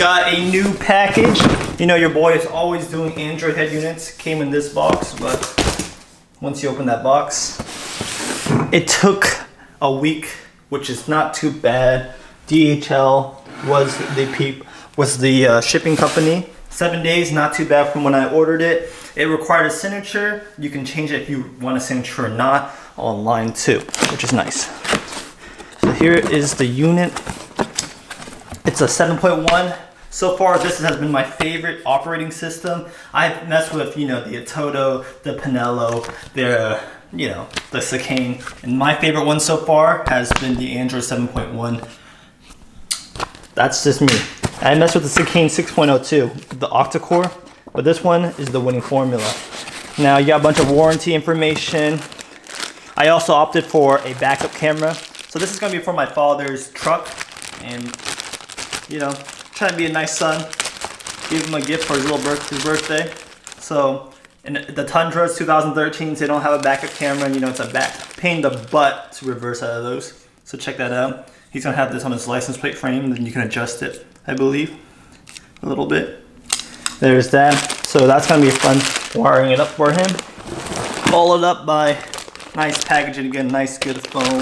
got a new package. You know your boy is always doing Android head units. Came in this box, but once you open that box, it took a week, which is not too bad. DHL was the shipping company. 7 days, not too bad from when I ordered it. It required a signature. You can change it if you want a signature or not online too, which is nice. So here is the unit. It's a 7.1. So far, this has been my favorite operating system. I've messed with, you know, the Atoto, the Pinello, the Seicane, and my favorite one so far has been the Android 7.1. That's just me. I messed with the Seicane 6.0 too, the octa-core, but this one is the winning formula. Now you got a bunch of warranty information. I also opted for a backup camera. So this is gonna be for my father's truck, and you know, trying to be a nice son, give him a gift for his birthday. So in the Tundras 2013s, they don't have a backup camera, and you know, it's a pain in the butt to reverse out of those. So check that out. He's gonna have this on his license plate frame, and then you can adjust it, I believe, a little bit. There's that. So that's gonna be fun wiring it up for him. Followed up by nice packaging again, nice good foam.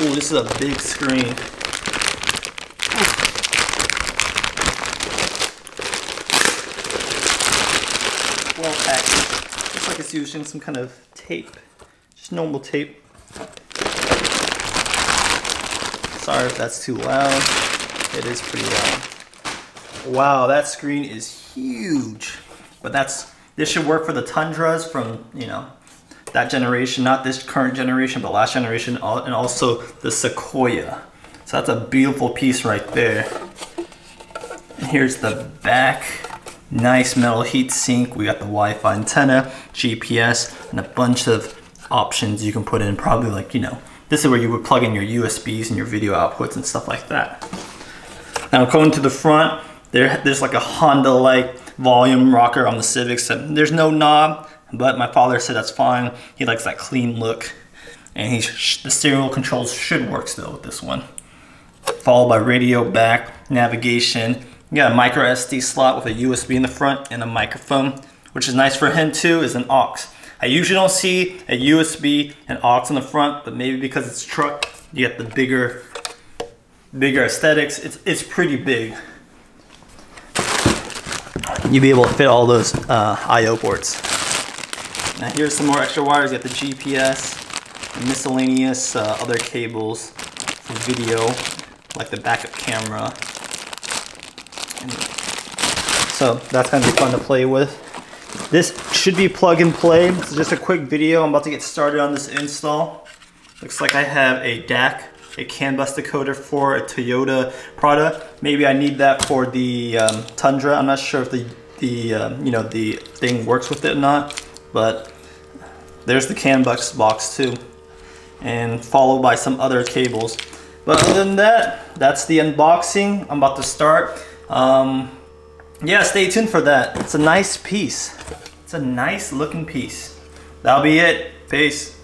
Ooh, this is a big screen. Well packaged. Looks like it's using some kind of tape. Just normal tape. Sorry if that's too loud. It is pretty loud. Wow, that screen is huge. But this should work for the Tundras from, you know, that generation, not this current generation, but last generation, and also the Sequoia. So that's a beautiful piece right there. And here's the back. Nice metal heat sink. We got the Wi-Fi antenna, GPS, and a bunch of options you can put in. Probably like, you know, this is where you would plug in your USBs and your video outputs and stuff like that. Now going to the front, there's like a Honda-like volume rocker on the Civics. There's no knob, but my father said that's fine. He likes that clean look. And the stereo controls should work still with this one. Followed by radio back, navigation. You got a micro SD slot with a USB in the front and a microphone, which is nice for him too, is an aux. I usually don't see a USB and aux in the front, but maybe because it's a truck, you get the bigger aesthetics. It's pretty big. You'll be able to fit all those I/O ports. Now here's some more extra wires. You got the GPS, and miscellaneous other cables for video, like the backup camera. So that's gonna be fun to play with. This should be plug and play. This is just a quick video. I'm about to get started on this install. Looks like I have a DAC, a CAN bus decoder for a Toyota Prado. Maybe I need that for the Tundra. I'm not sure if the thing works with it or not, but there's the CAN bus box too, and followed by some other cables. But other than that, that's the unboxing. I'm about to start. Yeah, stay tuned for that. It's a nice piece. It's a nice looking piece. That'll be it. Peace.